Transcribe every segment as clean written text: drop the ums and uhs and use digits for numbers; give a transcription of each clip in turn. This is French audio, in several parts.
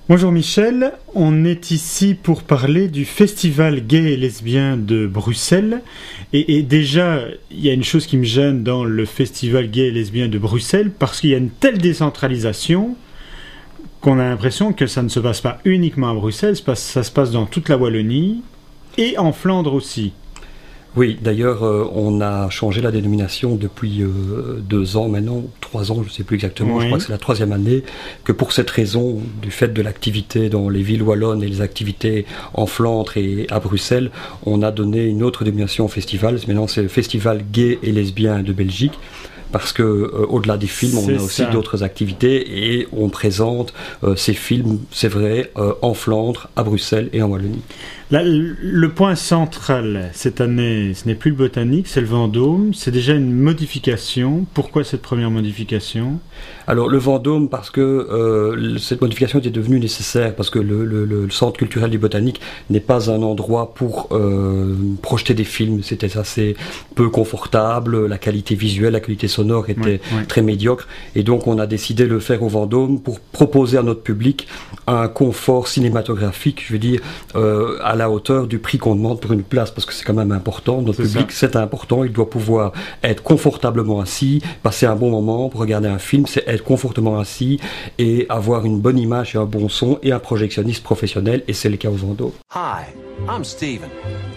Bonjour Michel, on est ici pour parler du Festival gay et lesbien de Bruxelles. Et déjà, il y a une chose qui me gêne dans le Festival gay et lesbien de Bruxelles, parce qu'il y a une telle décentralisation qu'on a l'impression que ça ne se passe pas uniquement à Bruxelles, ça se passe dans toute la Wallonie et en Flandre aussi. Oui, d'ailleurs, on a changé la dénomination depuis 2 ans maintenant, 3 ans, je ne sais plus exactement, oui. Je crois que c'est la 3e année, que pour cette raison, du fait de l'activité dans les villes wallonnes et les activités en Flandre et à Bruxelles, on a donné une autre dénomination au festival. Maintenant, c'est le Festival gay et lesbien de Belgique. Parce que au-delà des films, on a aussi d'autres activités et on présente ces films, c'est vrai, en Flandre, à Bruxelles et en Wallonie. Là, le point central cette année, ce n'est plus le Botanique, c'est le Vendôme. C'est déjà une modification. Pourquoi cette première modification ? Alors le Vendôme, parce que cette modification était devenue nécessaire, parce que le centre culturel du Botanique n'est pas un endroit pour projeter des films. C'était assez peu confortable, la qualité visuelle, la qualité sonore était très médiocre, et donc on a décidé de le faire au Vendôme pour proposer à notre public un confort cinématographique, je veux dire, à la hauteur du prix qu'on demande pour une place, parce que c'est quand même important. Notre public, c'est important, il doit pouvoir être confortablement assis, passer un bon moment pour regarder un film, c'est être confortablement assis et avoir une bonne image et un bon son et un projectionniste professionnel, et c'est le cas au Vendôme. Hi, I'm Steven.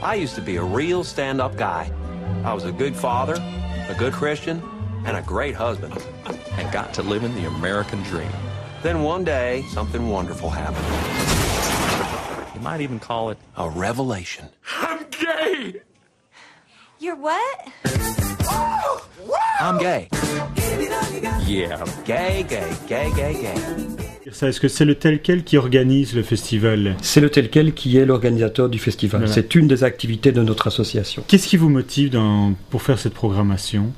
I used to be a real stand-up guy. I was a good father, a good Christian, and a great husband. And got to live in the American dream. Then one day, something wonderful happened. You might even call it a revelation. I'm gay! You're what? Oh, wow. I'm gay. Yeah. Gay, gay, gay, gay, gay. Est-ce que c'est le Tel Quel qui organise le festival ? C'est le Tel Quel qui est l'organisateur du festival. Voilà. C'est une des activités de notre association. Qu'est-ce qui vous motive pour faire cette programmation ?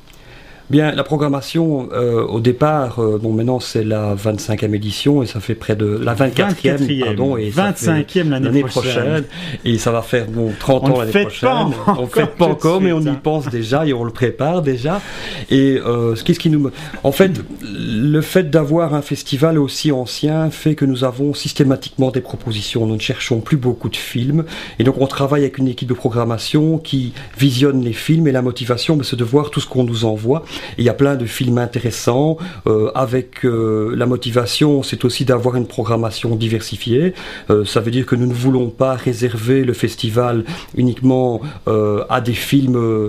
Bien, la programmation, au départ, maintenant c'est la 25e édition et ça fait près de la 24e, pardon, et 25e l'année prochaine. Et ça va faire 30 ans l'année prochaine. On ne fait pas encore, mais on y pense déjà et on le prépare déjà. Et qu'est-ce qui nous... En fait, le fait d'avoir un festival aussi ancien fait que nous avons systématiquement des propositions. Nous ne cherchons plus beaucoup de films et donc on travaille avec une équipe de programmation qui visionne les films, et la motivation, c'est de voir tout ce qu'on nous envoie. Il y a plein de films intéressants. Avec la motivation, c'est aussi d'avoir une programmation diversifiée. Ça veut dire que nous ne voulons pas réserver le festival uniquement à des films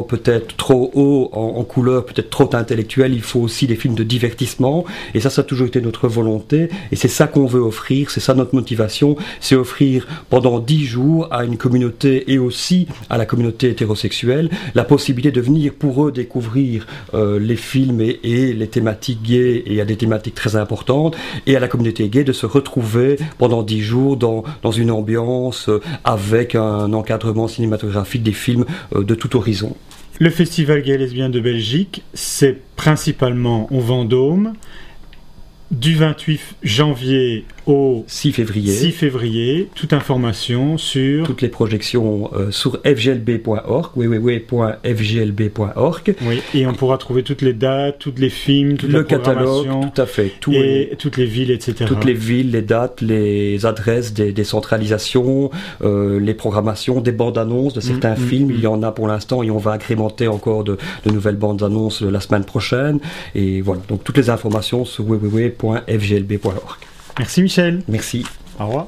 peut-être trop hauts en couleur, peut-être trop intellectuels. Il faut aussi des films de divertissement. Et ça a toujours été notre volonté. Et c'est ça qu'on veut offrir. C'est ça notre motivation. C'est offrir pendant 10 jours à une communauté et aussi à la communauté hétérosexuelle la possibilité de venir pour eux découvrir les films et les thématiques gays, et il y a des thématiques très importantes, et à la communauté gay de se retrouver pendant 10 jours dans une ambiance avec un encadrement cinématographique des films de tout horizon. Le Festival gay et lesbien de Belgique, c'est principalement au Vendôme, du 28 janvier au 6 février. Toute information sur... Toutes les projections sur fglb.org, www.fglb.org. Oui, et on pourra trouver toutes les dates, tous les films, toute la catalogue, tout à fait. Toutes les villes, etc. Toutes les villes, les dates, les adresses des centralisations, les programmations, des bandes annonces de certains films. Il y en a pour l'instant et on va agrémenter encore de nouvelles bandes annonces la semaine prochaine. Et voilà, donc toutes les informations sur www.fglb.org. Merci Michel. Merci. Au revoir.